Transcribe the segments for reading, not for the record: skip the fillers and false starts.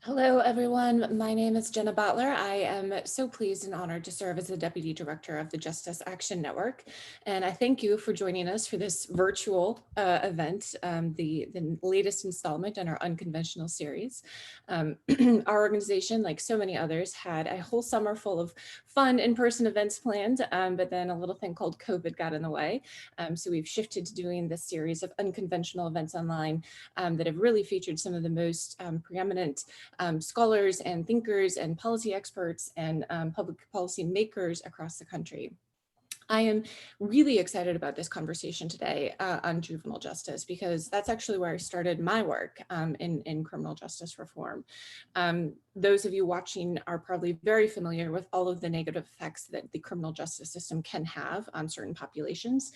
Hello, everyone. My name is Jenna Butler. I am so pleased and honored to serve as the Deputy Director of the Justice Action Network. And I thank you for joining us for this virtual event, the latest installment in our Unconventional series. Our organization, like so many others, had a whole summer full of fun in-person events planned, but then a little thing called COVID got in the way. So we've shifted to doing this series of unconventional events online that have really featured some of the most preeminent scholars and thinkers and policy experts and public policy makers across the country. I am really excited about this conversation today on juvenile justice because that's actually where I started my work in criminal justice reform. Those of you watching are probably very familiar with all of the negative effects that the criminal justice system can have on certain populations.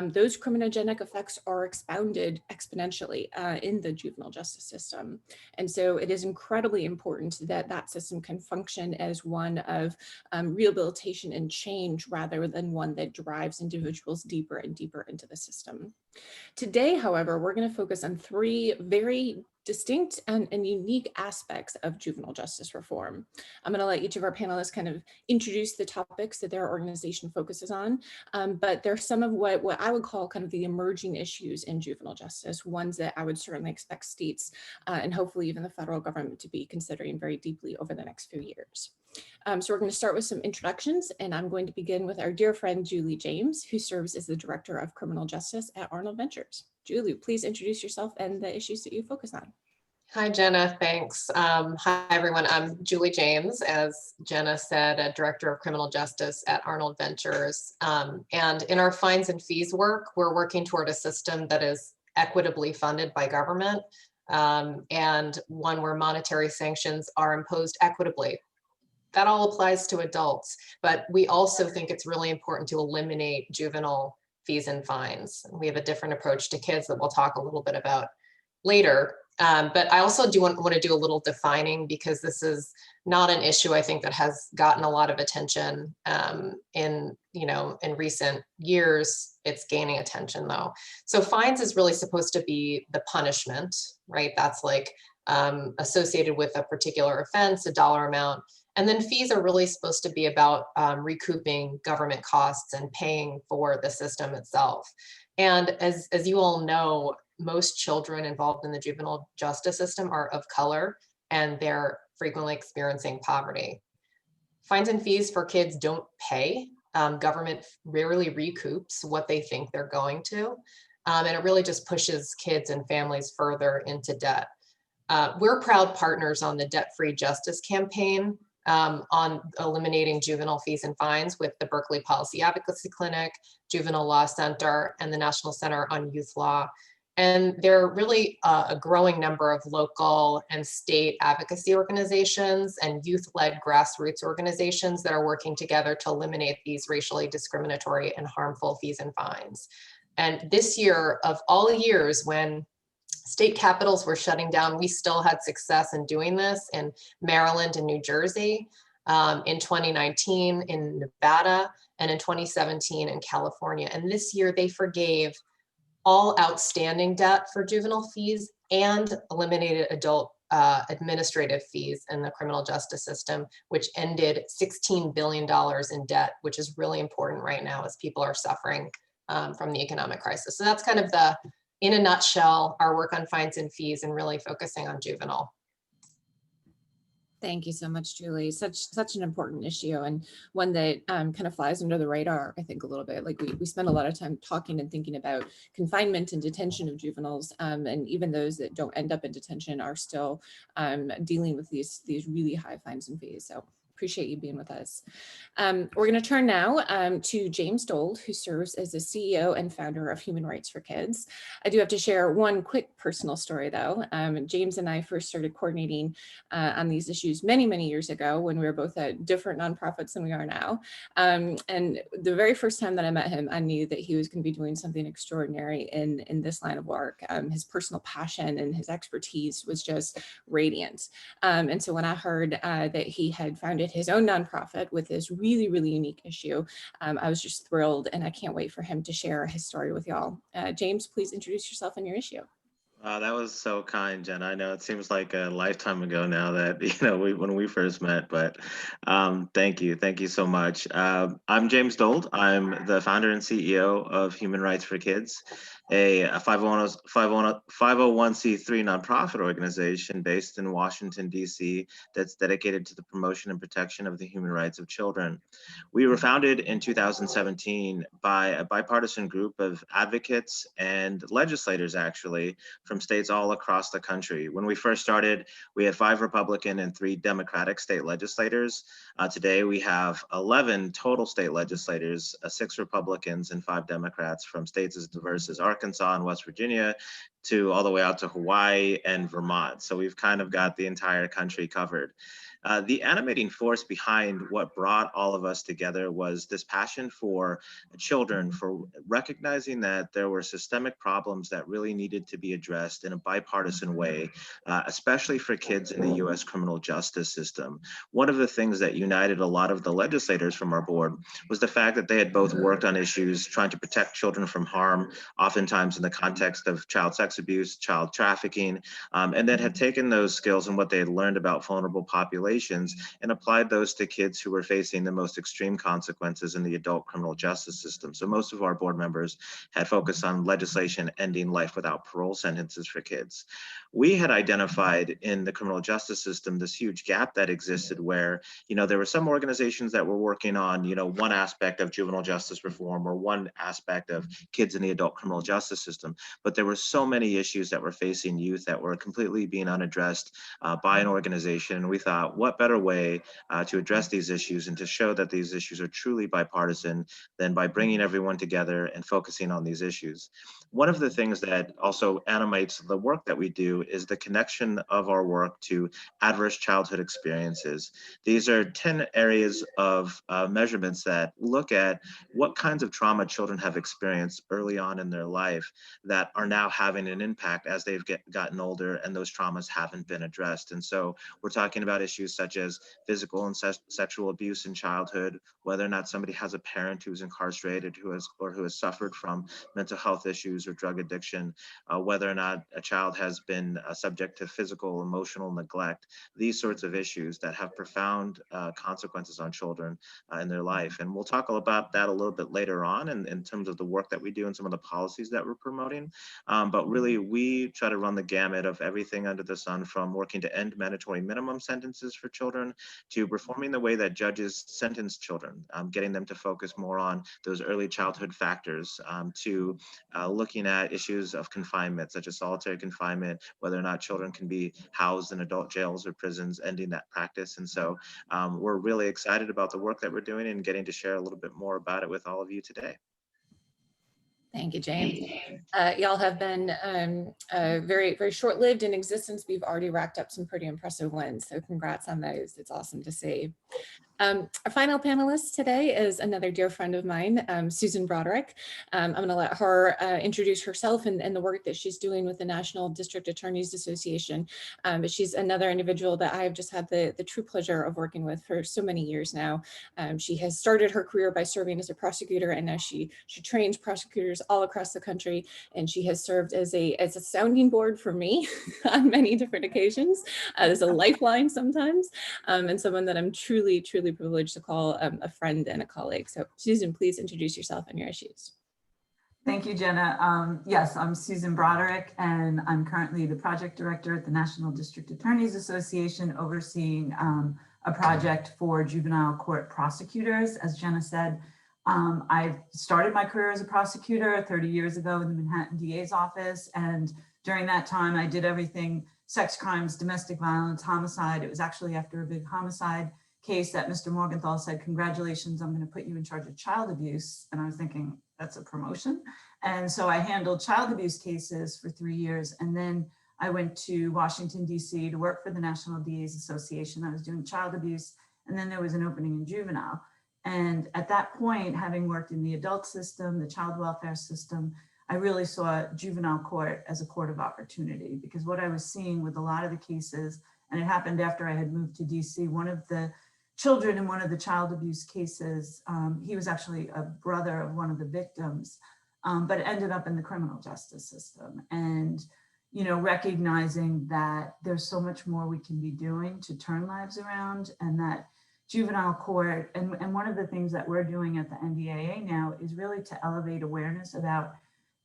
Those criminogenic effects are expounded exponentially in the juvenile justice system. And so it is incredibly important that that system can function as one of rehabilitation and change rather than one that drives individuals deeper and deeper into the system. Today, however, we're going to focus on three very distinct and unique aspects of juvenile justice reform. I'm going to let each of our panelists kind of introduce the topics that their organization focuses on, but they're some of what I would call kind of the emerging issues in juvenile justice, ones that I would certainly expect states and hopefully even the federal government to be considering very deeply over the next few years. So we're going to start with some introductions, and I'm going to begin with our dear friend, Julie James, who serves as the Director of Criminal Justice at Arnold Ventures. Julie, please introduce yourself and the issues that you focus on. Hi, Jenna. Thanks. Hi, everyone. I'm Julie James, as Jenna said, a Director of Criminal Justice at Arnold Ventures. And in our fines and fees work, we're working toward a system that is equitably funded by government and one where monetary sanctions are imposed equitably. That all applies to adults, but we also think it's really important to eliminate juvenile fees and fines. We have a different approach to kids that we'll talk a little bit about later. But I also do want to do a little defining because this is not an issue I think that has gotten a lot of attention in recent years. It's gaining attention though. So fines is really supposed to be the punishment, right? That's like associated with a particular offense, a dollar amount. And then fees are really supposed to be about recouping government costs and paying for the system itself. And as you all know, most children involved in the juvenile justice system are of color and they're frequently experiencing poverty. Fines and fees for kids don't pay. Government rarely recoups what they think they're going to. And it really just pushes kids and families further into debt. We're proud partners on the Debt-Free Justice campaign on eliminating juvenile fees and fines with the Berkeley Policy Advocacy Clinic, Juvenile Law Center, and the National Center on Youth Law. And there are really a growing number of local and state advocacy organizations and youth-led grassroots organizations that are working together to eliminate these racially discriminatory and harmful fees and fines. And this year, of all years when state capitals were shutting down, we still had success in doing this in Maryland and New Jersey, in 2019 in Nevada, and in 2017 in California. And this year they forgave all outstanding debt for juvenile fees and eliminated adult administrative fees in the criminal justice system, which ended $16 billion in debt, which is really important right now as people are suffering from the economic crisis. So that's kind of in a nutshell, our work on fines and fees and really focusing on juvenile. Thank you so much, Julie. Such an important issue and one that kind of flies under the radar, I think, a little bit. Like we spend a lot of time talking and thinking about confinement and detention of juveniles, and even those that don't end up in detention are still dealing with these really high fines and fees. So appreciate you being with us. We're going to turn now to James Dold, who serves as the CEO and founder of Human Rights for Kids. I do have to share one quick personal story, though. James and I first started coordinating on these issues many, many years ago when we were both at different nonprofits than we are now. And the very first time that I met him, I knew that he was going to be doing something extraordinary in this line of work. His personal passion and his expertise was just radiant. And so when I heard that he had founded his own nonprofit with this really, really unique issue, I was just thrilled, and I can't wait for him to share his story with y'all. James, please introduce yourself and your issue. That was so kind, Jen. I know it seems like a lifetime ago now that when we first met, but thank you so much. I'm James Dold. I'm the founder and CEO of Human Rights for Kids, a 501c3 nonprofit organization based in Washington D.C. that's dedicated to the promotion and protection of the human rights of children. We were founded in 2017 by a bipartisan group of advocates and legislators, actually, from states all across the country. When we first started, we had 5 Republican and 3 Democratic state legislators. Today, we have 11 total state legislators, 6 Republicans and 5 Democrats from states as diverse as Arkansas and West Virginia to all the way out to Hawaii and Vermont. So we've kind of got the entire country covered. The animating force behind what brought all of us together was this passion for children, for recognizing that there were systemic problems that really needed to be addressed in a bipartisan way, especially for kids in the US criminal justice system. One of the things that united a lot of the legislators from our board was the fact that they had both worked on issues trying to protect children from harm, oftentimes in the context of child sex abuse, child trafficking, and then had taken those skills and what they had learned about vulnerable populations and applied those to kids who were facing the most extreme consequences in the adult criminal justice system. So most of our board members had focused on legislation ending life without parole sentences for kids. We had identified in the criminal justice system this huge gap that existed where, there were some organizations that were working on, one aspect of juvenile justice reform or one aspect of kids in the adult criminal justice system, but there were so many issues that were facing youth that were completely being unaddressed by an organization. We thought, what better way to address these issues and to show that these issues are truly bipartisan than by bringing everyone together and focusing on these issues. One of the things that also animates the work that we do is the connection of our work to adverse childhood experiences. These are 10 areas of measurements that look at what kinds of trauma children have experienced early on in their life that are now having an impact as they've gotten older and those traumas haven't been addressed. And so we're talking about issues such as physical and sexual abuse in childhood, whether or not somebody has a parent who's incarcerated who has suffered from mental health issues or drug addiction, whether or not a child has been subject to physical, emotional neglect, these sorts of issues that have profound consequences on children in their life. And we'll talk about that a little bit later on in terms of the work that we do and some of the policies that we're promoting. But really, we try to run the gamut of everything under the sun, from working to end mandatory minimum sentences for children to reforming the way that judges sentence children, getting them to focus more on those early childhood factors, to looking at issues of confinement, such as solitary confinement, whether or not children can be housed in adult jails or prisons, ending that practice. And so we're really excited about the work that we're doing and getting to share a little bit more about it with all of you today. Thank you, James. Y'all have been very, very short-lived in existence. We've already racked up some pretty impressive wins, so congrats on those. It's awesome to see. Our final panelist today is another dear friend of mine, Susan Broderick. I'm going to let her introduce herself and the work that she's doing with the National District Attorneys Association. But she's another individual that I've just had the true pleasure of working with for so many years now. She has started her career by serving as a prosecutor, and now she trains prosecutors all across the country, and she has served as a sounding board for me on many different occasions, as a lifeline sometimes, and someone that I'm truly privileged to call a friend and a colleague. So Susan, please introduce yourself and your issues. Thank you, Jenna. Yes, I'm Susan Broderick, and I'm currently the project director at the National District Attorneys Association, overseeing a project for juvenile court prosecutors. As Jenna said, I started my career as a prosecutor 30 years ago in the Manhattan DA's office. And during that time, I did everything: sex crimes, domestic violence, homicide. It was actually after a big homicide case that Mr. Morgenthau said, "Congratulations, I'm going to put you in charge of child abuse." And I was thinking, that's a promotion. And so I handled child abuse cases for 3 years. And then I went to Washington, D.C. to work for the National DA's Association. I was doing child abuse. And then there was an opening in juvenile. And at that point, having worked in the adult system, the child welfare system, I really saw juvenile court as a court of opportunity, because what I was seeing with a lot of the cases, and it happened after I had moved to DC, one of the children in one of the child abuse cases, he was actually a brother of one of the victims, but ended up in the criminal justice system. And recognizing that there's so much more we can be doing to turn lives around, and that juvenile court, and one of the things that we're doing at the NDAA now is really to elevate awareness about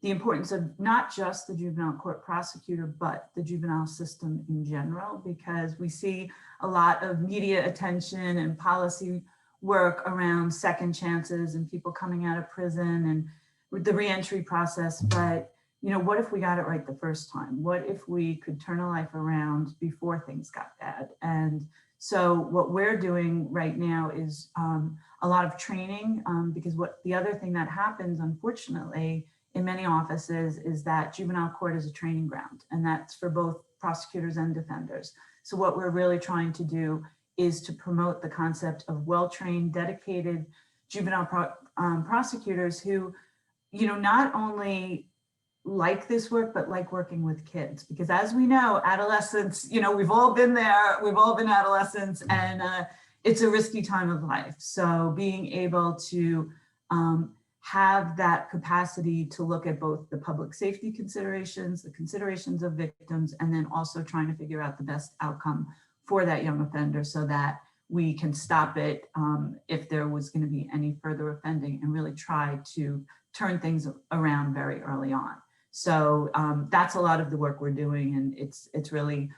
the importance of not just the juvenile court prosecutor, but the juvenile system in general, because we see a lot of media attention and policy work around second chances and people coming out of prison and with the reentry process. But, what if we got it right the first time? What if we could turn a life around before things got bad? And so what we're doing right now is a lot of training, because the other thing that happens, unfortunately, in many offices is that juvenile court is a training ground, and that's for both prosecutors and defenders. So what we're really trying to do is to promote the concept of well-trained, dedicated juvenile prosecutors who, not only like this work, but like working with kids. Because as we know, adolescents, we've all been there, we've all been adolescents, and it's a risky time of life. So being able to have that capacity to look at both the public safety considerations, the considerations of victims, and then also trying to figure out the best outcome for that young offender so that we can stop it if there was going to be any further offending, and really try to turn things around very early on. So that's a lot of the work we're doing, and it's really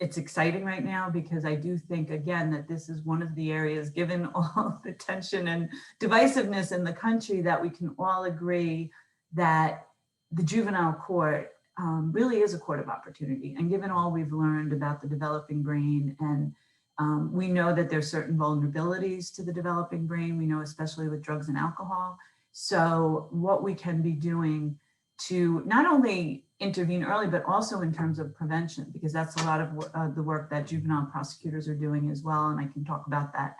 it's exciting right now, because I do think, again, that this is one of the areas, given all the tension and divisiveness in the country, that we can all agree that the juvenile court really is a court of opportunity. And given all we've learned about the developing brain, and we know that there's certain vulnerabilities to the developing brain, we know especially with drugs and alcohol. So what we can be doing to not only intervene early, but also in terms of prevention, because that's a lot of the work that juvenile prosecutors are doing as well. And I can talk about that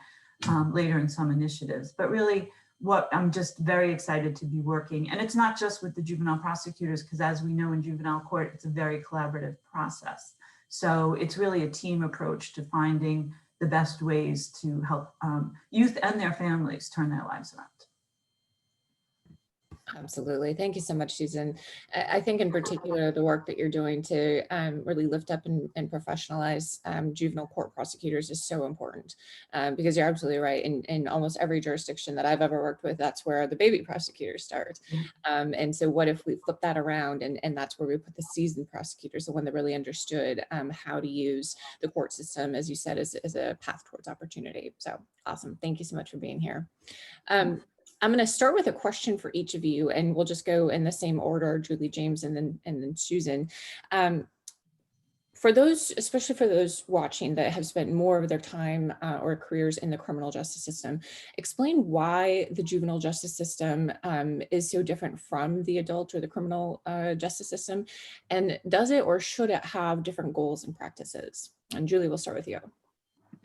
later in some initiatives. But really, what I'm just very excited to be working, and it's not just with the juvenile prosecutors, because as we know in juvenile court, it's a very collaborative process. So it's really a team approach to finding the best ways to help youth and their families turn their lives around. Absolutely. Thank you so much, Susan. I think in particular, the work that you're doing to really lift up and professionalize juvenile court prosecutors is so important, because you're absolutely right. In almost every jurisdiction that I've ever worked with, that's where the baby prosecutors start. And so what if we flip that around, and that's where we put the seasoned prosecutors, the one that really understood how to use the court system, as you said, as a path towards opportunity. So awesome. Thank you so much for being here. I'm going to start with a question for each of you, and we'll just go in the same order, Julie, James, and then Susan. For those, especially for those watching that have spent more of their time or careers in the criminal justice system, explain why the juvenile justice system is so different from the adult or the criminal justice system, and does it or should it have different goals and practices? And Julie, we'll start with you.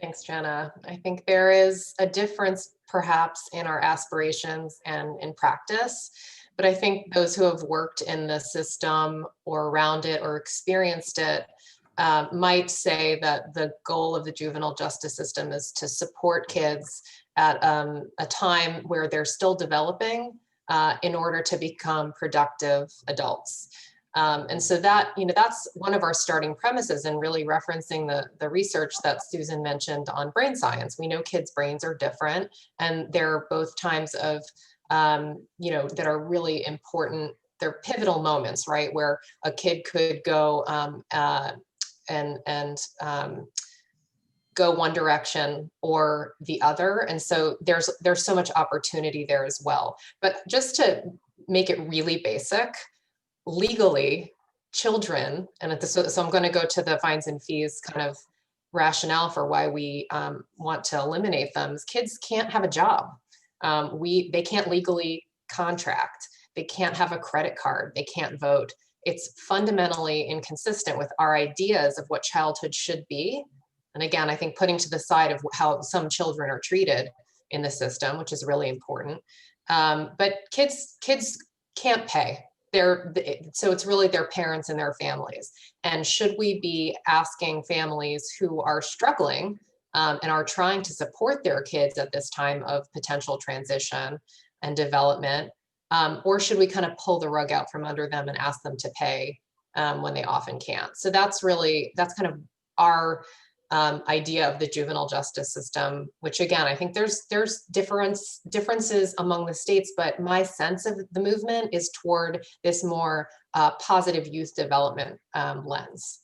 Thanks, Jenna. I think there is a difference perhaps in our aspirations and in practice, but I think those who have worked in the system or around it or experienced it might say that the goal of the juvenile justice system is to support kids at a time where they're still developing in order to become productive adults. And so that, that's one of our starting premises, and really referencing the research that Susan mentioned on brain science. We know kids' brains are different, and they're both times of, that are really important. They're pivotal moments, right? Where a kid could go go one direction or the other. And so there's so much opportunity there as well. But just to make it really basic, legally, children, and so I'm going to go to the fines and fees kind of rationale for why we want to eliminate them. Kids can't have a job. They can't legally contract. They can't have a credit card. They can't vote. It's fundamentally inconsistent with our ideas of what childhood should be. And again, I think putting to the side of how some children are treated in the system, which is really important. But kids can't pay. So it's really their parents and their families. And should we be asking families who are struggling and are trying to support their kids at this time of potential transition and development, or should we kind of pull the rug out from under them and ask them to pay when they often can't. So that's kind of our idea of the juvenile justice system, which again, I think there's differences among the states, but my sense of the movement is toward this more positive youth development lens.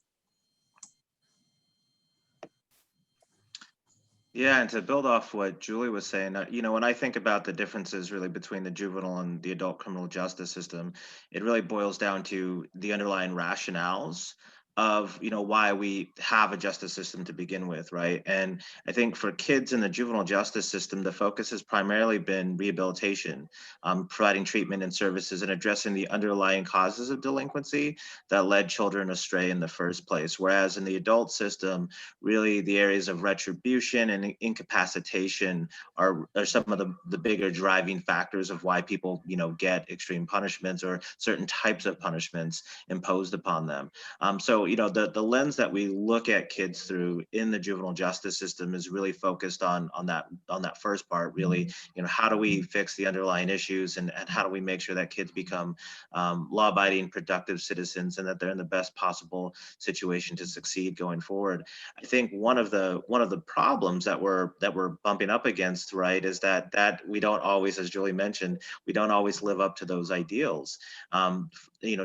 Yeah, and to build off what Julie was saying, when I think about the differences really between the juvenile and the adult criminal justice system, it really boils down to the underlying rationales of why we have a justice system to begin with, right? And I think for kids in the juvenile justice system, the focus has primarily been rehabilitation, providing treatment and services and addressing the underlying causes of delinquency that led children astray in the first place. Whereas in the adult system, really the areas of retribution and incapacitation are some of the bigger driving factors of why people get extreme punishments or certain types of punishments imposed upon them. So the lens that we look at kids through in the juvenile justice system is really focused on that first part, really. How do we fix the underlying issues, and how do we make sure that kids become law-abiding, productive citizens, and that they're in the best possible situation to succeed going forward. I think one of the problems that we're bumping up against, right, is that we don't always, as Julie mentioned, we don't always live up to those ideals.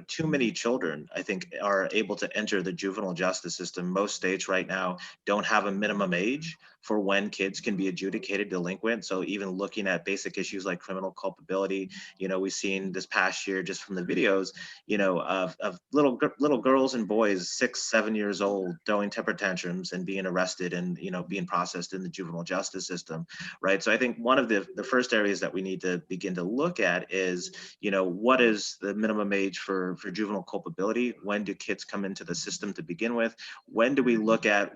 Too many children, I think, are able to enter the juvenile justice system. Most states right now don't have a minimum age for when kids can be adjudicated delinquent. So even looking at basic issues like criminal culpability, we've seen this past year just from the videos, of little girls and boys 6-7 years old throwing temper tantrums and being arrested and being processed in the juvenile justice system, right? So I think one of the first areas that we need to begin to look at is what is the minimum age for juvenile culpability? When do kids come into the system to begin with? When do we look at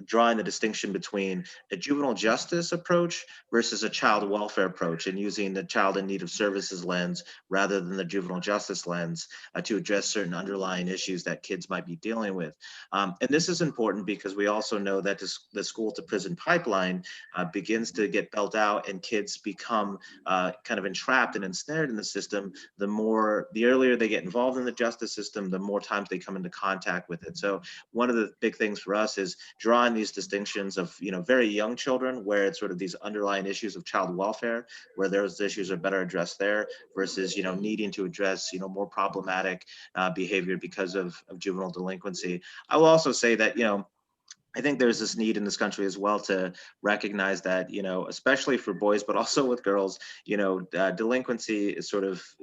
drawing the distinction between a juvenile justice approach versus a child welfare approach, and using the child in need of services lens rather than the juvenile justice lens to address certain underlying issues that kids might be dealing with? And this is important because we also know that the school to prison pipeline begins to get built out, and kids become kind of entrapped and ensnared in the system. The earlier they get involved in the justice system, the more times they come into contact with it. So one of the big things for us is drawing these distinctions of very young children, where it's sort of these underlying issues of child welfare, where those issues are better addressed there, versus needing to address more problematic behavior because of juvenile delinquency. I will also say that I think there's this need in this country as well to recognize that, especially for boys, but also with girls, delinquency is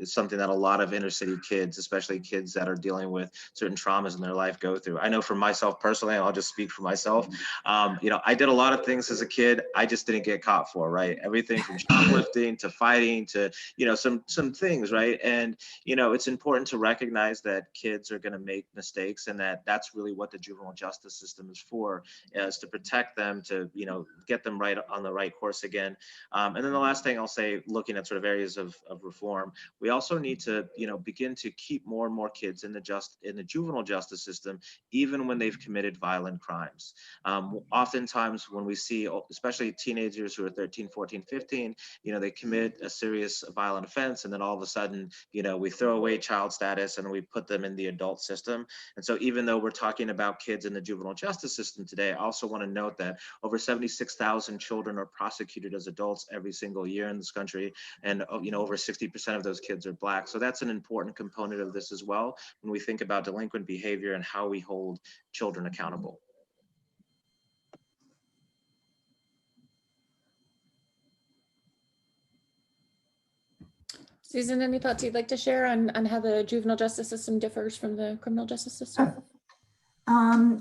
something that a lot of inner city kids, especially kids that are dealing with certain traumas in their life, go through. I know for myself personally, I'll just speak for myself. I did a lot of things as a kid I just didn't get caught for, right? Everything from shoplifting to fighting to, some things, right? And, it's important to recognize that kids are going to make mistakes, and that's really what the juvenile justice system is for. Is to protect them, to get them right on the right course again. And then the last thing I'll say, looking at sort of areas of reform, we also need to begin to keep more and more kids in the juvenile justice system, even when they've committed violent crimes. Oftentimes when we see, especially teenagers who are 13, 14, 15, they commit a serious violent offense, and then all of a sudden we throw away child status and we put them in the adult system. And so even though we're talking about kids in the juvenile justice system today, I also want to note that over 76,000 children are prosecuted as adults every single year in this country, and over 60% of those kids are Black. So that's an important component of this as well when we think about delinquent behavior and how we hold children accountable. Susan, any thoughts you'd like to share on how the juvenile justice system differs from the criminal justice system?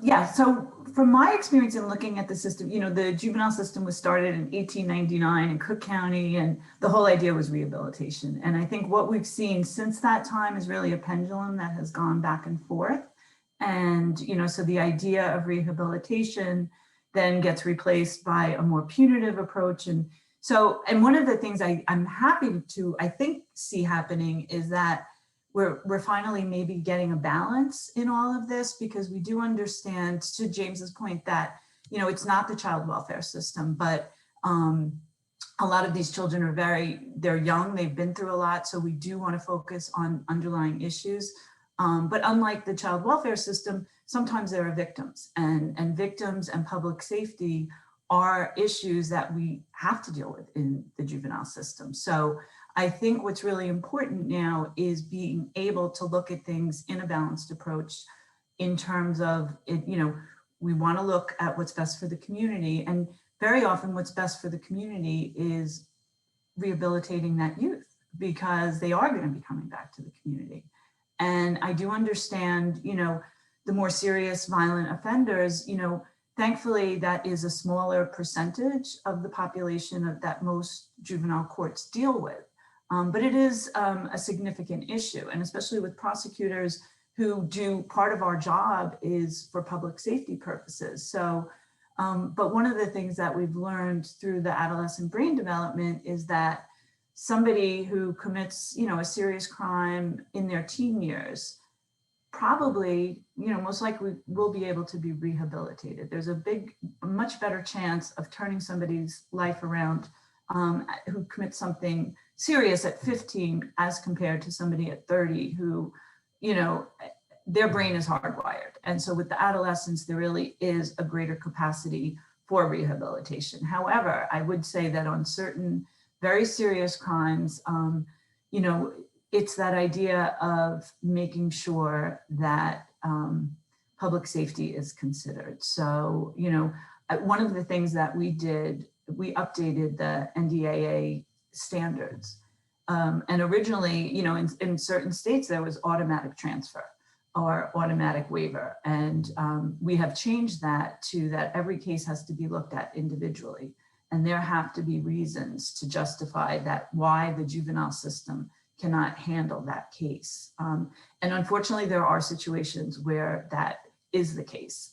Yeah, so from my experience in looking at the system, the juvenile system was started in 1899 in Cook County, and the whole idea was rehabilitation. And I think what we've seen since that time is really a pendulum that has gone back and forth. And, so the idea of rehabilitation then gets replaced by a more punitive approach. And one of the things I'm happy to, I think, see happening is that we're finally maybe getting a balance in all of this, because we do understand, to James's point, that it's not the child welfare system, but a lot of these children are they're young, they've been through a lot, so we do want to focus on underlying issues. But unlike the child welfare system, sometimes there are victims, and victims and public safety are issues that we have to deal with in the juvenile system. So I think what's really important now is being able to look at things in a balanced approach in terms of, we want to look at what's best for the community. And very often what's best for the community is rehabilitating that youth, because they are going to be coming back to the community. And I do understand, the more serious violent offenders, thankfully that is a smaller percentage of the population that most juvenile courts deal with. But it is a significant issue, and especially with prosecutors who do, part of our job is for public safety purposes. So, but one of the things that we've learned through the adolescent brain development is that somebody who commits, a serious crime in their teen years, probably, most likely will be able to be rehabilitated. There's a much better chance of turning somebody's life around who commits something serious at 15 as compared to somebody at 30 who, their brain is hardwired. And so with the adolescents, there really is a greater capacity for rehabilitation. However, I would say that on certain very serious crimes, it's that idea of making sure that public safety is considered. So, one of the things that we did, we updated the NDAA standards. And originally, in certain states, there was automatic transfer or automatic waiver. And we have changed that to that every case has to be looked at individually. And there have to be reasons to justify that why the juvenile system cannot handle that case. And unfortunately, there are situations where that is the case.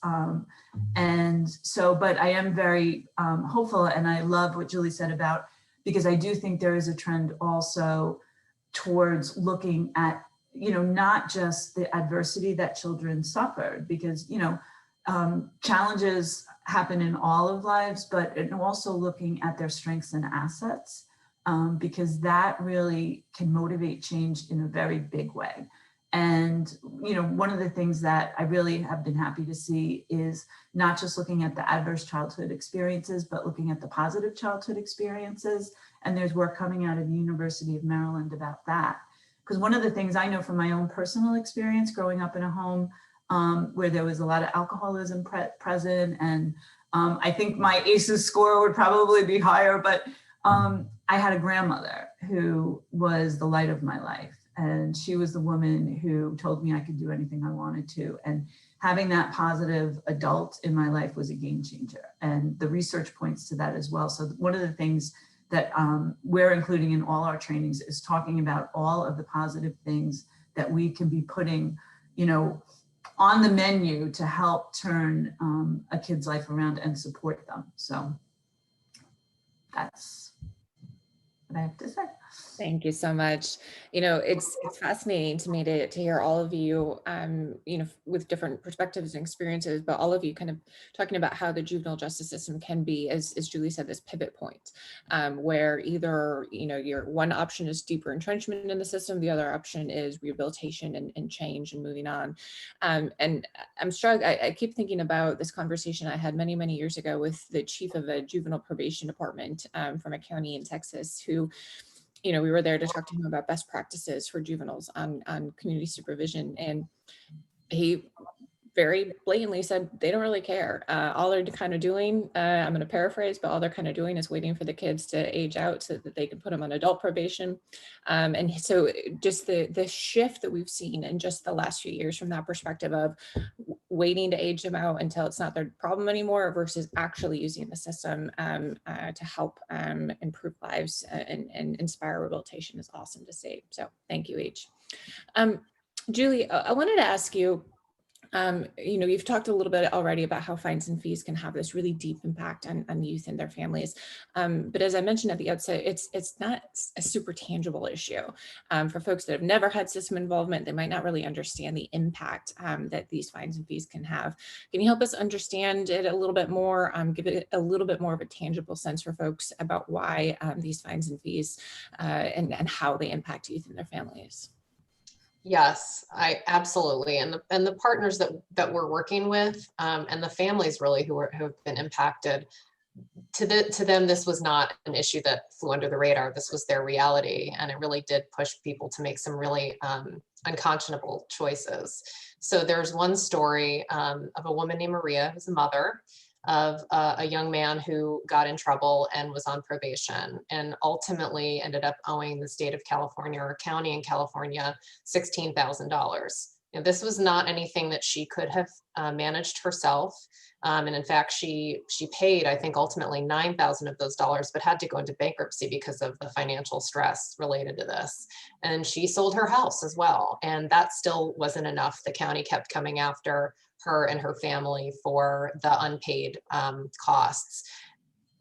And so, but I am very hopeful, and I love what Julie said about, because I do think there is a trend also towards looking at, not just the adversity that children suffered, because, challenges happen in all of lives, but also looking at their strengths and assets, because that really can motivate change in a very big way. And, one of the things that I really have been happy to see is not just looking at the adverse childhood experiences, but looking at the positive childhood experiences. And there's work coming out of the University of Maryland about that. Because one of the things I know from my own personal experience growing up in a home where there was a lot of alcoholism present, and I think my ACEs score would probably be higher, but I had a grandmother who was the light of my life. And she was the woman who told me I could do anything I wanted to. And having that positive adult in my life was a game changer. And the research points to that as well. So one of the things that we're including in all our trainings is talking about all of the positive things that we can be putting, on the menu to help turn a kid's life around and support them. So that's what I have to say. Thank you so much. It's fascinating to me to hear all of you, with different perspectives and experiences, but all of you kind of talking about how the juvenile justice system can be, as Julie said, this pivot point, where either, your one option is deeper entrenchment in the system, the other option is rehabilitation and change and moving on. And I'm struck, I keep thinking about this conversation I had many, many years ago with the chief of a juvenile probation department from a county in Texas who, we were there to talk to him about best practices for juveniles on community supervision. And he very blatantly said, they don't really care. All they're kind of doing, I'm going to paraphrase, but all they're kind of doing is waiting for the kids to age out so that they can put them on adult probation. And so just the shift that we've seen in just the last few years from that perspective of waiting to age them out until it's not their problem anymore versus actually using the system to help improve lives and inspire rehabilitation is awesome to see. So thank you each. Julie, I wanted to ask you, you've talked a little bit already about how fines and fees can have this really deep impact on youth and their families. But as I mentioned at the outset, it's not a super tangible issue. For folks that have never had system involvement, they might not really understand the impact that these fines and fees can have. Can you help us understand it a little bit more, give it a little bit more of a tangible sense for folks about why these fines and fees and how they impact youth and their families? Yes, I absolutely. And the partners that we're working with, and the families really who have been impacted, to them, this was not an issue that flew under the radar. This was their reality. And it really did push people to make some really unconscionable choices. So there's one story of a woman named Maria, who's a mother of a young man who got in trouble and was on probation and ultimately ended up owing the state of California or county in California $16,000. This was not anything that she could have managed herself. And in fact, she paid, I think, ultimately 9,000 of those dollars, but had to go into bankruptcy because of the financial stress related to this. And she sold her house as well. And that still wasn't enough. The county kept coming after her and her family for the unpaid costs.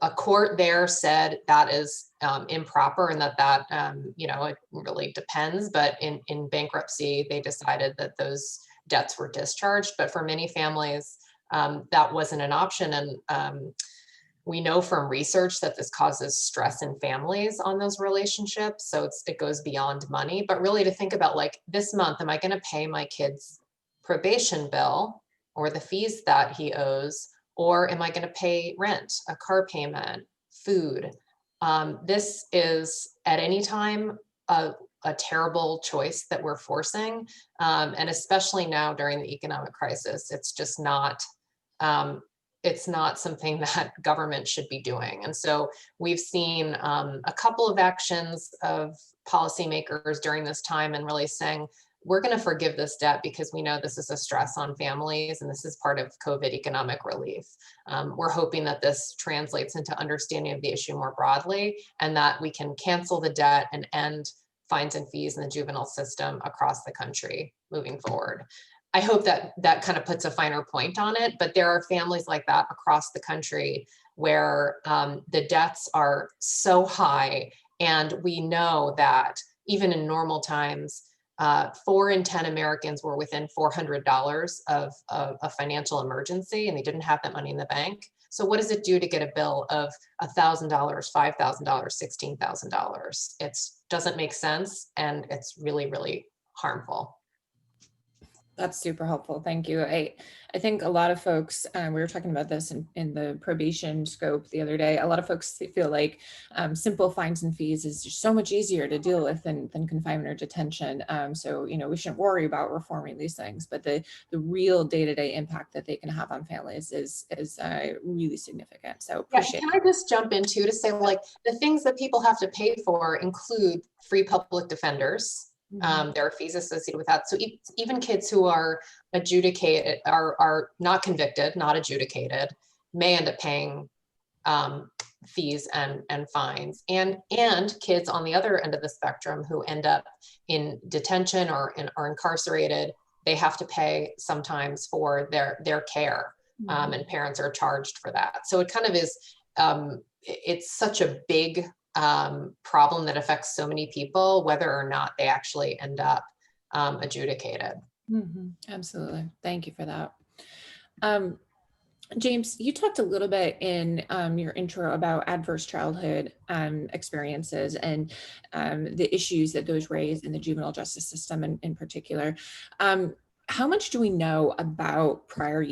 A court there said that is improper and that it really depends. But in bankruptcy, they decided that those debts were discharged. But for many families, that wasn't an option. And we know from research that this causes stress in families on those relationships. So it goes beyond money, but really to think about, like, this month, am I going to pay my kid's probation bill or the fees that he owes? Or am I going to pay rent, a car payment, food? This is at any time a terrible choice that we're forcing. And especially now during the economic crisis, it's just not something that government should be doing. And so we've seen a couple of actions of policymakers during this time and really saying, we're going to forgive this debt because we know this is a stress on families and this is part of COVID economic relief. We're hoping that this translates into understanding of the issue more broadly and that we can cancel the debt and end fines and fees in the juvenile system across the country moving forward. I hope that kind of puts a finer point on it, but there are families like that across the country where the debts are so high. And we know that even in normal times, 4 in 10 Americans were within $400 of a financial emergency, and they didn't have that money in the bank. So what does it do to get a bill of $1,000, $5,000, $16,000? It doesn't make sense, and it's really, really harmful. That's super helpful. Thank you. I think a lot of folks, we were talking about this in the probation scope the other day, a lot of folks feel like simple fines and fees is just so much easier to deal with than confinement or detention. So, we shouldn't worry about reforming these things, but the real day-to-day impact that they can have on families is really significant. So appreciate Can I just jump in too to say, like, the things that people have to pay for include free public defenders. There are fees associated with that. So even kids who are adjudicated, are not convicted, not adjudicated, may end up paying fees and fines. And kids on the other end of the spectrum who end up in detention or are incarcerated, they have to pay sometimes for their care, and parents are charged for that. So it kind of is, it's such a big problem that affects so many people, whether or not they actually end up adjudicated. Absolutely. Thank you for that. James, you talked a little bit in your intro about adverse childhood experiences and the issues that those raise in the juvenile justice system in particular. How much do we know about prior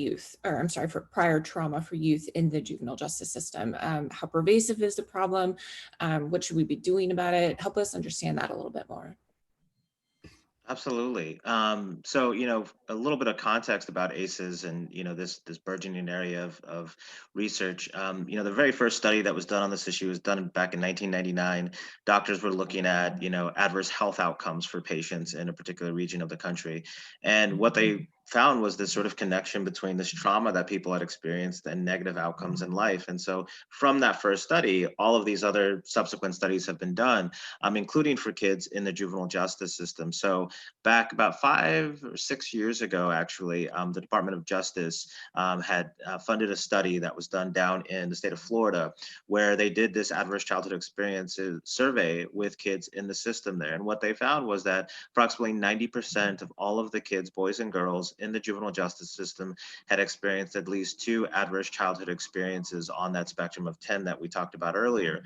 trauma for youth in the juvenile justice system? How pervasive is the problem? What should we be doing about it? Help us understand that a little bit more. Absolutely. So, a little bit of context about ACEs and, this burgeoning area of research. The very first study that was done on this issue was done back in 1999. Doctors were looking at, adverse health outcomes for patients in a particular region of the country. And what they found was this sort of connection between this trauma that people had experienced and negative outcomes in life. And so from that first study, all of these other subsequent studies have been done, including for kids in the juvenile justice system. So back about 5 or 6 years ago, actually, the Department of Justice had funded a study that was done down in the state of Florida, where they did this adverse childhood experiences survey with kids in the system there. And what they found was that approximately 90% of all of the kids, boys and girls, in the juvenile justice system had experienced at least 2 adverse childhood experiences on that spectrum of 10 that we talked about earlier.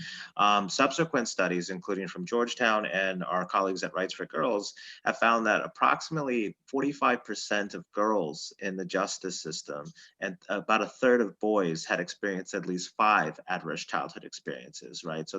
Subsequent studies, including from Georgetown and our colleagues at Rights for Girls, have found that approximately 45% of girls in the justice system and about a third of boys had experienced at least 5 adverse childhood experiences, right? So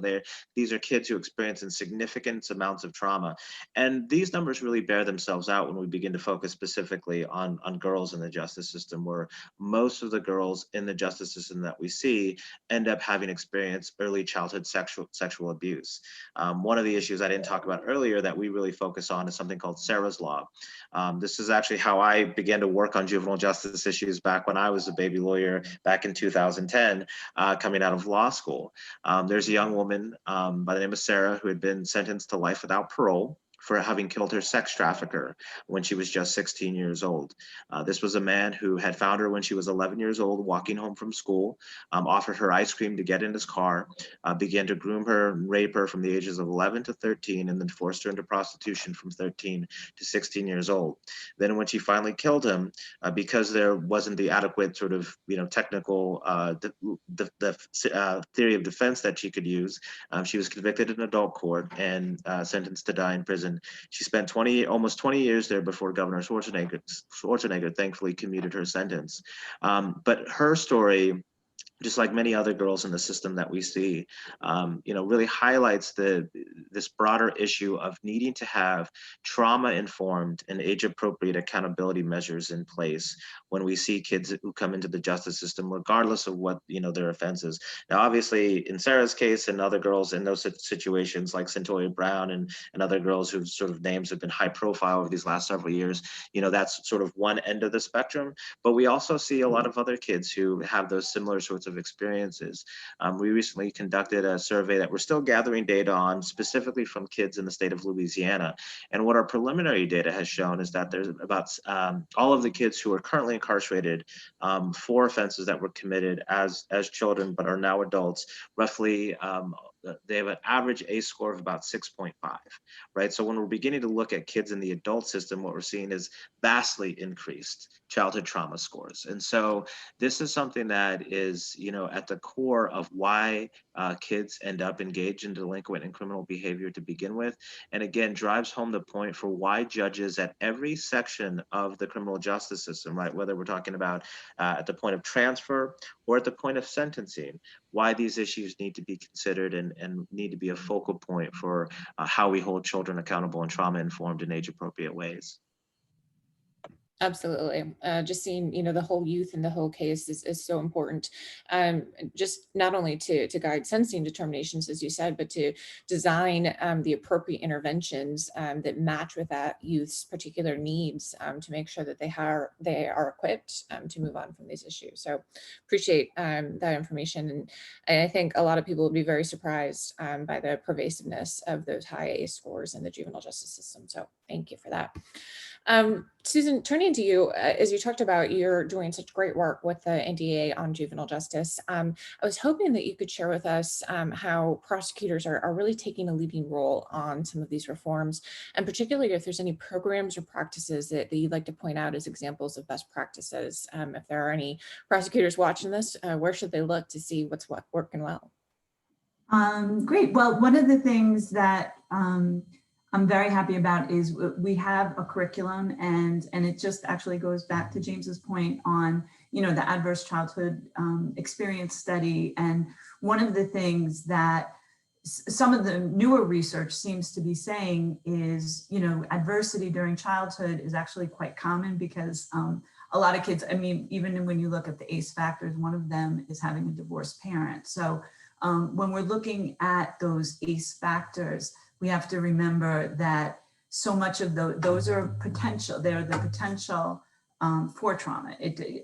these are kids who experience significant amounts of trauma. And these numbers really bear themselves out when we begin to focus specifically on girls in the justice system, where most of the girls in the justice system that we see end up having experienced early childhood sexual abuse. One of the issues I didn't talk about earlier that we really focus on is something called Sarah's Law. This is actually how I began to work on juvenile justice issues back when I was a baby lawyer back in 2010, coming out of law school. There's a young woman by the name of Sarah who had been sentenced to life without parole for having killed her sex trafficker when she was just 16 years old. This was a man who had found her when she was 11 years old, walking home from school, offered her ice cream to get in his car, began to groom her and rape her from the ages of 11 to 13, and then forced her into prostitution from 13 to 16 years old. Then when she finally killed him, because there wasn't the adequate sort of, technical theory of defense that she could use, she was convicted in adult court and sentenced to die in prison. She spent almost 20 years there before Governor Schwarzenegger thankfully commuted her sentence. But her story, just like many other girls in the system that we see, really highlights this broader issue of needing to have trauma-informed and age-appropriate accountability measures in place when we see kids who come into the justice system, regardless of what their offense is. Now, obviously, in Sarah's case and other girls in those situations, like Centoria Brown and other girls whose sort of names have been high profile over these last several years, that's sort of one end of the spectrum. But we also see a lot of other kids who have those similar sorts of experiences. We recently conducted a survey that we're still gathering data on, specifically from kids in the state of Louisiana. And what our preliminary data has shown is that there's about all of the kids who are currently incarcerated for offenses that were committed as children but are now adults, roughly they have an average ACE score of about 6.5, right? So when we're beginning to look at kids in the adult system, what we're seeing is vastly increased childhood trauma scores. And so this is something that is, at the core of why kids end up engaged in delinquent and criminal behavior to begin with. And again, drives home the point for why judges at every section of the criminal justice system, right, whether we're talking about at the point of transfer or at the point of sentencing, why these issues need to be considered and need to be a focal point for how we hold children accountable and trauma-informed in age-appropriate ways. Absolutely. Just seeing, the whole youth and the whole case is so important. Just not only to guide sentencing determinations, as you said, but to design the appropriate interventions that match with that youth's particular needs to make sure that they are equipped to move on from these issues. So appreciate that information. And I think a lot of people would be very surprised by the pervasiveness of those high ACE scores in the juvenile justice system. So thank you for that. Susan, turning to you, as you talked about, you're doing such great work with the NDA on juvenile justice. I was hoping that you could share with us how prosecutors are really taking a leading role on some of these reforms, and particularly if there's any programs or practices that you'd like to point out as examples of best practices. If there are any prosecutors watching this, where should they look to see what's working well? Great. Well, one of the things that I'm very happy about is we have a curriculum, and it just actually goes back to James's point on, the adverse childhood experience study. And one of the things that some of the newer research seems to be saying is, adversity during childhood is actually quite common because a lot of kids, even when you look at the ACE factors, one of them is having a divorced parent. So when we're looking at those ACE factors, we have to remember that so much of those are potential. They're the potential for trauma.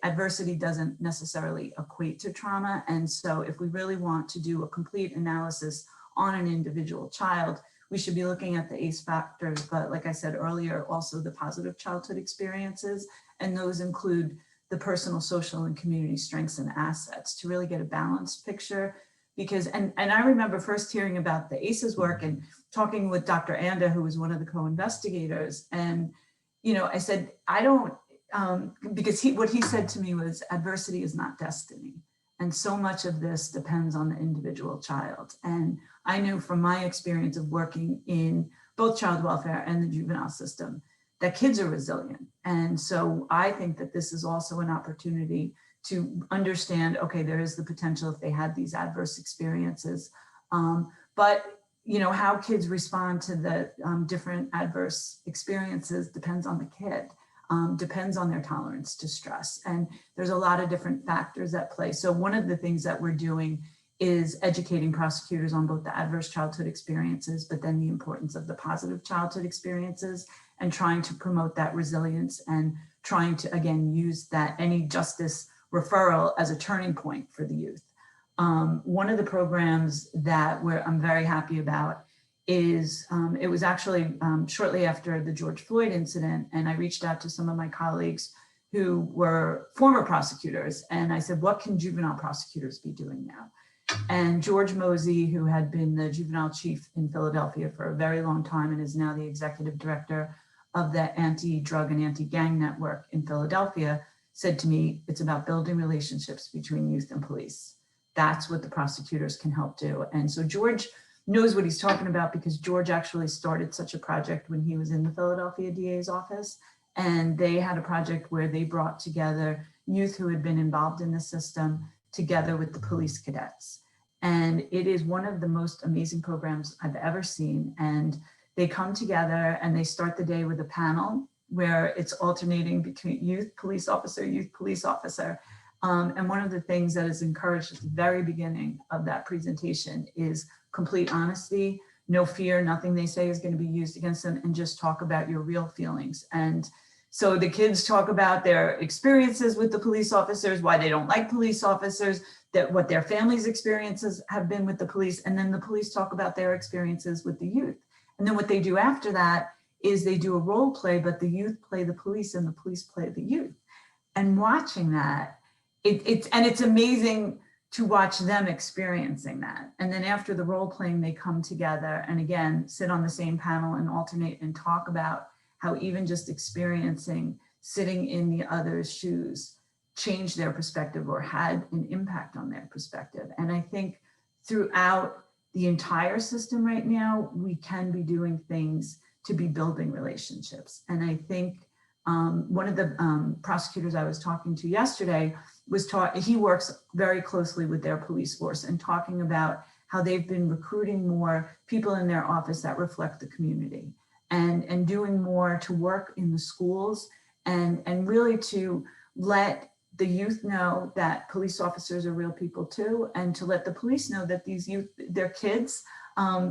Adversity doesn't necessarily equate to trauma. And so if we really want to do a complete analysis on an individual child, we should be looking at the ACE factors. But like I said earlier, also the positive childhood experiences. And those include the personal, social, and community strengths and assets to really get a balanced picture. Because, and I remember first hearing about the ACEs work and talking with Dr. Anda, who was one of the co-investigators. And, I said, because what he said to me was adversity is not destiny. And so much of this depends on the individual child. And I know from my experience of working in both child welfare and the juvenile system that kids are resilient. And so I think that this is also an opportunity to understand, okay, there is the potential if they had these adverse experiences. But you know, how kids respond to the different adverse experiences depends on the kid. Depends on their tolerance to stress. And there's a lot of different factors at play. So one of the things that we're doing is educating prosecutors on both the adverse childhood experiences, but then the importance of the positive childhood experiences and trying to promote that resilience and trying to, again, use that any justice referral as a turning point for the youth. One of the programs that I'm very happy about is it was actually shortly after the George Floyd incident, and I reached out to some of my colleagues who were former prosecutors, and I said, what can juvenile prosecutors be doing now? And George Mosey, who had been the juvenile chief in Philadelphia for a very long time and is now the executive director of the anti-drug and anti-gang network in Philadelphia, said to me, it's about building relationships between youth and police. That's what the prosecutors can help do. And so George knows what he's talking about because George actually started such a project when he was in the Philadelphia DA's office. And they had a project where they brought together youth who had been involved in the system together with the police cadets. And it is one of the most amazing programs I've ever seen. And they come together and they start the day with a panel where it's alternating between youth police officer, and one of the things that is encouraged at the very beginning of that presentation is complete honesty, no fear, nothing they say is going to be used against them, and just talk about your real feelings. And so the kids talk about their experiences with the police officers, why they don't like police officers, that what their families' experiences have been with the police, and then the police talk about their experiences with the youth. And then what they do after that is they do a role play, but the youth play the police and the police play the youth. And watching that, it's amazing to watch them experiencing that. And then after the role playing, they come together and again, sit on the same panel and alternate and talk about how even just experiencing sitting in the other's shoes changed their perspective or had an impact on their perspective. And I think throughout the entire system right now, we can be doing things to be building relationships. And I think one of the prosecutors I was talking to yesterday he works very closely with their police force and talking about how they've been recruiting more people in their office that reflect the community and doing more to work in the schools and really to let the youth know that police officers are real people too, and to let the police know that these youth, they're kids.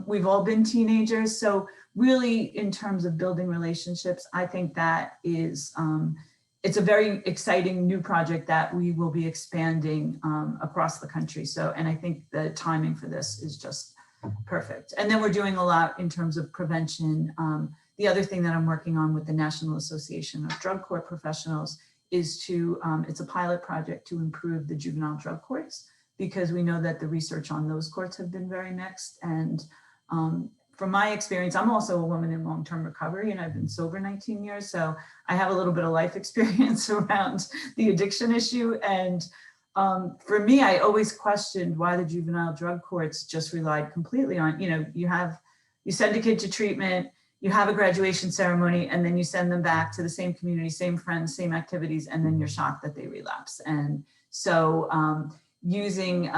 We've all been teenagers. So really in terms of building relationships, I think that is, it's a very exciting new project that we will be expanding across the country. So, and I think the timing for this is just perfect. And then we're doing a lot in terms of prevention. The other thing that I'm working on with the National Association of Drug Court Professionals is to, it's a pilot project to improve the juvenile drug courts, because we know that the research on those courts have been very mixed. And from my experience, I'm also a woman in long-term recovery and I've been sober 19 years. So I have a little bit of life experience around the addiction issue. And for me, I always questioned why the juvenile drug courts just relied completely on, you send a kid to treatment, you have a graduation ceremony, and then you send them back to the same community, same friends, same activities, and then you're shocked that they relapse. And so using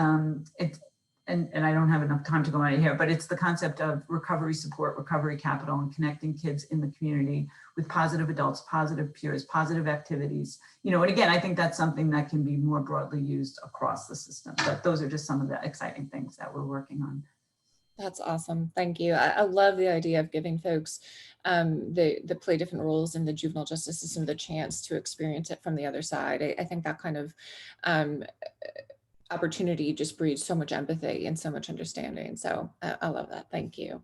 it, and I don't have enough time to go on here, but it's the concept of recovery support, recovery capital, and connecting kids in the community with positive adults, positive peers, positive activities. And again, I think that's something that can be more broadly used across the system. But those are just some of the exciting things that we're working on. That's awesome. Thank you. I love the idea of giving folks that play different roles in the juvenile justice system the chance to experience it from the other side. I think that kind of opportunity just breeds so much empathy and so much understanding. So I love that. Thank you.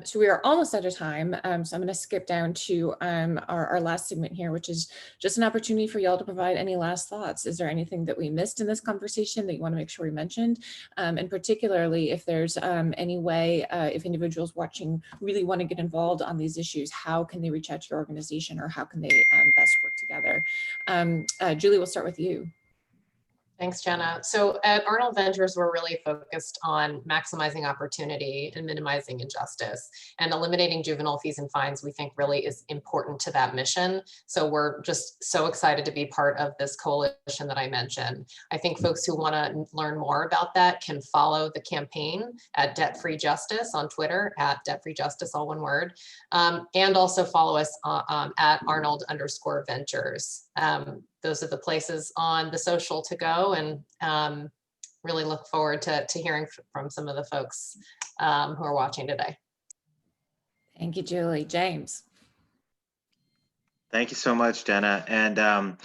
So we are almost out of time. So I'm going to skip down to our last segment here, which is just an opportunity for y'all to provide any last thoughts. Is there anything that we missed in this conversation that you want to make sure we mentioned? And particularly if there's any way, if individuals watching really want to get involved on these issues, how can they reach out to your organization, or how can they best work together? Julie, we'll start with you. Thanks, Jenna. So at Arnold Ventures, we're really focused on maximizing opportunity and minimizing injustice, and eliminating juvenile fees and fines we think really is important to that mission. So we're just so excited to be part of this coalition that I mentioned. I think folks who want to learn more about that can follow the campaign at Debt Free Justice on Twitter, at Debt Free Justice, all one word, and also follow us at Arnold_Ventures. Those are the places on the social to go, and really look forward to hearing from some of the folks who are watching today. Thank you, Julie. James. Thank you so much, Jenna. And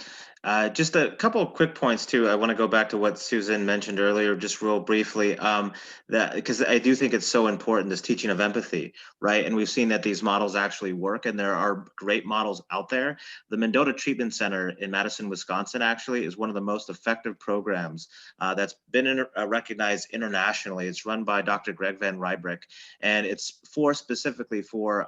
just a couple of quick points too. I want to go back to what Susan mentioned earlier, just real briefly, that because I do think it's so important, this teaching of empathy, right? And we've seen that these models actually work, and there are great models out there. The Mendota Treatment Center in Madison, Wisconsin, actually is one of the most effective programs that's been recognized internationally. It's run by Dr. Greg Van Rybroek, and it's specifically for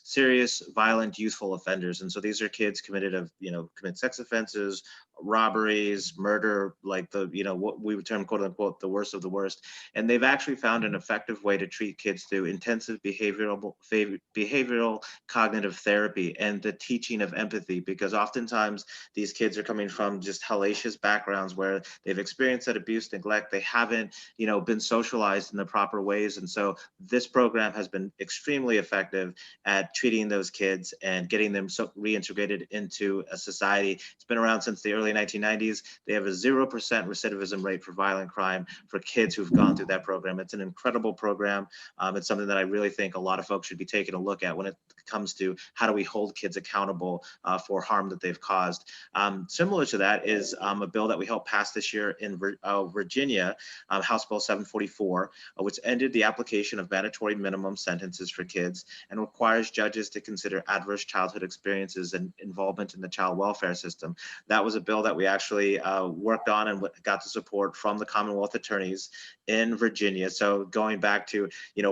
serious, violent, youthful offenders. And so these are kids committed commit sex offenses, robberies, murder, like what we would term quote unquote the worst of the worst. And they've actually found an effective way to treat kids through intensive behavioral cognitive therapy and the teaching of empathy, because oftentimes these kids are coming from just hellacious backgrounds where they've experienced that abuse, neglect, they haven't been socialized in the proper ways. And so this program has been extremely effective at treating those kids and getting them reintegrated into a society. It's been around since the early 1990s. They have a 0% recidivism rate for violent crime for kids who've gone through that program. It's an incredible program. It's something that I really think a lot of folks should be taking a look at when it comes to how do we hold kids accountable for harm that they've caused. Similar to that is a bill that we helped pass this year in Virginia, House Bill 744, which ended the application of mandatory minimum sentences for kids and requires judges to consider adverse childhood experiences and involvement in the child welfare system. That was a bill that we actually worked on and got the support from the Commonwealth attorneys in Virginia. So going back to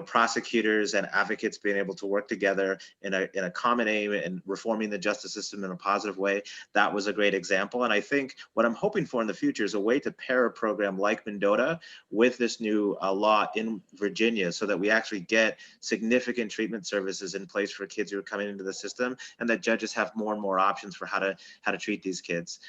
prosecutors and advocates being able to work together in a common aim and reforming the justice system in a positive way, that was a great example. And I think what I'm hoping for in the future is a way to pair a program like Mendota with this new law in Virginia, so that we actually get significant treatment services in place for kids who are coming into the system, and that judges have more and more options for how to treat these kids.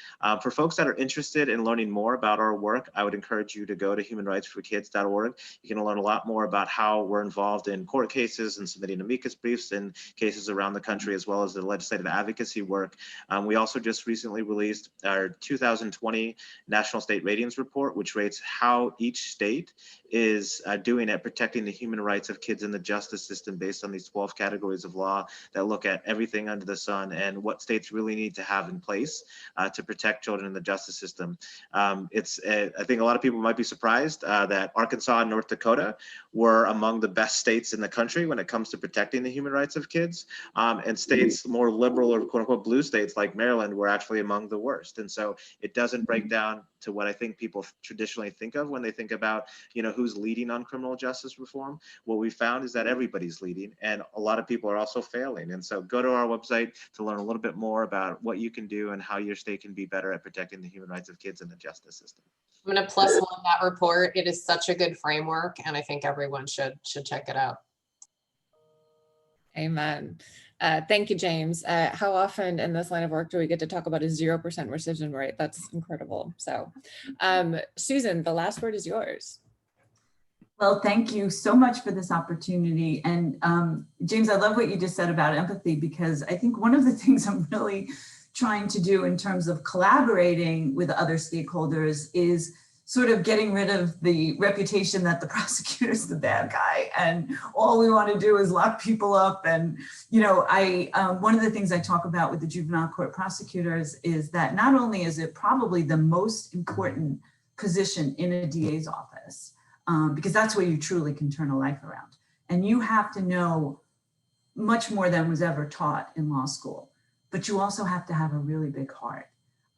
For folks that are interested in learning more about our work, I would encourage you to go to humanrightsforkids.org. You can learn a lot more about how we're involved in court cases and submitting amicus briefs in cases around the country, as well as the legislative advocacy work. We also just recently released our 2020 National State Ratings Report, which rates how each state is doing at protecting the human rights of kids in the justice system based on these 12 categories of law that look at everything under the sun and what states really need to have in place to protect children in the justice system. I think a lot of people might be surprised that Arkansas and North Dakota were among the best states in the country when it comes to protecting the human rights of kids, and states more liberal or quote unquote blue states like Maryland were actually among the worst. And so it doesn't break down to what I think people traditionally think of when they think about who's leading on criminal justice reform. What we found is that everybody's leading, and a lot of people are also failing. And so go to our website to learn a little bit more about what you can do and how your state can be better at protecting the human rights of kids in the justice system. I'm going to +1 that report. It is such a good framework, and I think everyone should check it out. Amen. Thank you, James. How often in this line of work do we get to talk about a 0% recidivism rate? That's incredible. So, Susan, the last word is yours. Well, thank you so much for this opportunity. And James, I love what you just said about empathy, because I think one of the things I'm really trying to do in terms of collaborating with other stakeholders is sort of getting rid of the reputation that the prosecutor's the bad guy and all we want to do is lock people up. And, one of the things I talk about with the juvenile court prosecutors is that not only is it probably the most important position in a DA's office, because that's where you truly can turn a life around. And you have to know much more than was ever taught in law school, but you also have to have a really big heart.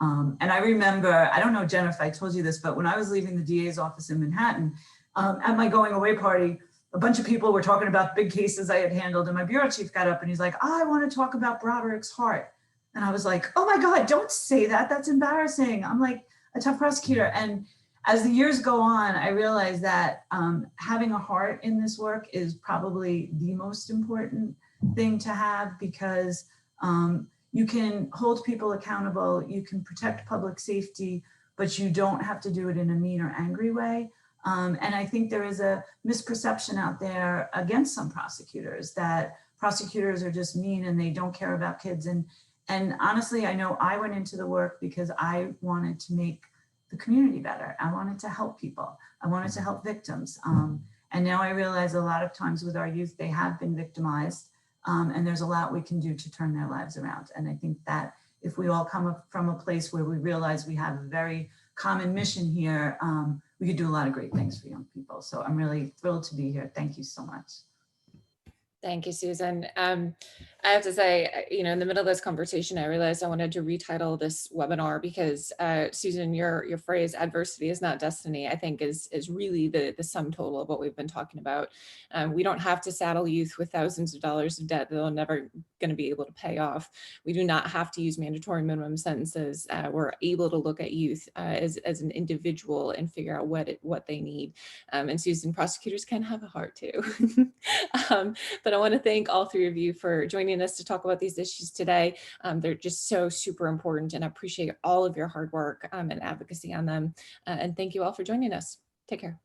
And I remember, I don't know, Jen, if I told you this, but when I was leaving the DA's office in Manhattan, at my going away party, a bunch of people were talking about big cases I had handled, and my bureau chief got up and he's like, I want to talk about Broderick's heart. And I was like, oh my God, don't say that. That's embarrassing. I'm like a tough prosecutor. And as the years go on, I realized that having a heart in this work is probably the most important thing to have, because you can hold people accountable, you can protect public safety, but you don't have to do it in a mean or angry way. And I think there is a misperception out there against some prosecutors that prosecutors are just mean and they don't care about kids. And honestly, I know I went into the work because I wanted to make the community better. I wanted to help people. I wanted to help victims. And now I realize a lot of times with our youth, they have been victimized. And there's a lot we can do to turn their lives around. And I think that if we all come from a place where we realize we have a very common mission here, we could do a lot of great things for young people. So I'm really thrilled to be here. Thank you so much. Thank you, Susan. I have to say, in the middle of this conversation, I realized I wanted to retitle this webinar because, Susan, your phrase "adversity is not destiny," I think is really the sum total of what we've been talking about. We don't have to saddle youth with thousands of dollars of debt that they're never going to be able to pay off. We do not have to use mandatory minimum sentences. We're able to look at youth as an individual and figure out what they need. And Susan, prosecutors can have a heart too. But I want to thank all three of you for joining us to talk about these issues today. They're just so super important, and I appreciate all of your hard work and advocacy on them. And thank you all for joining us. Take care.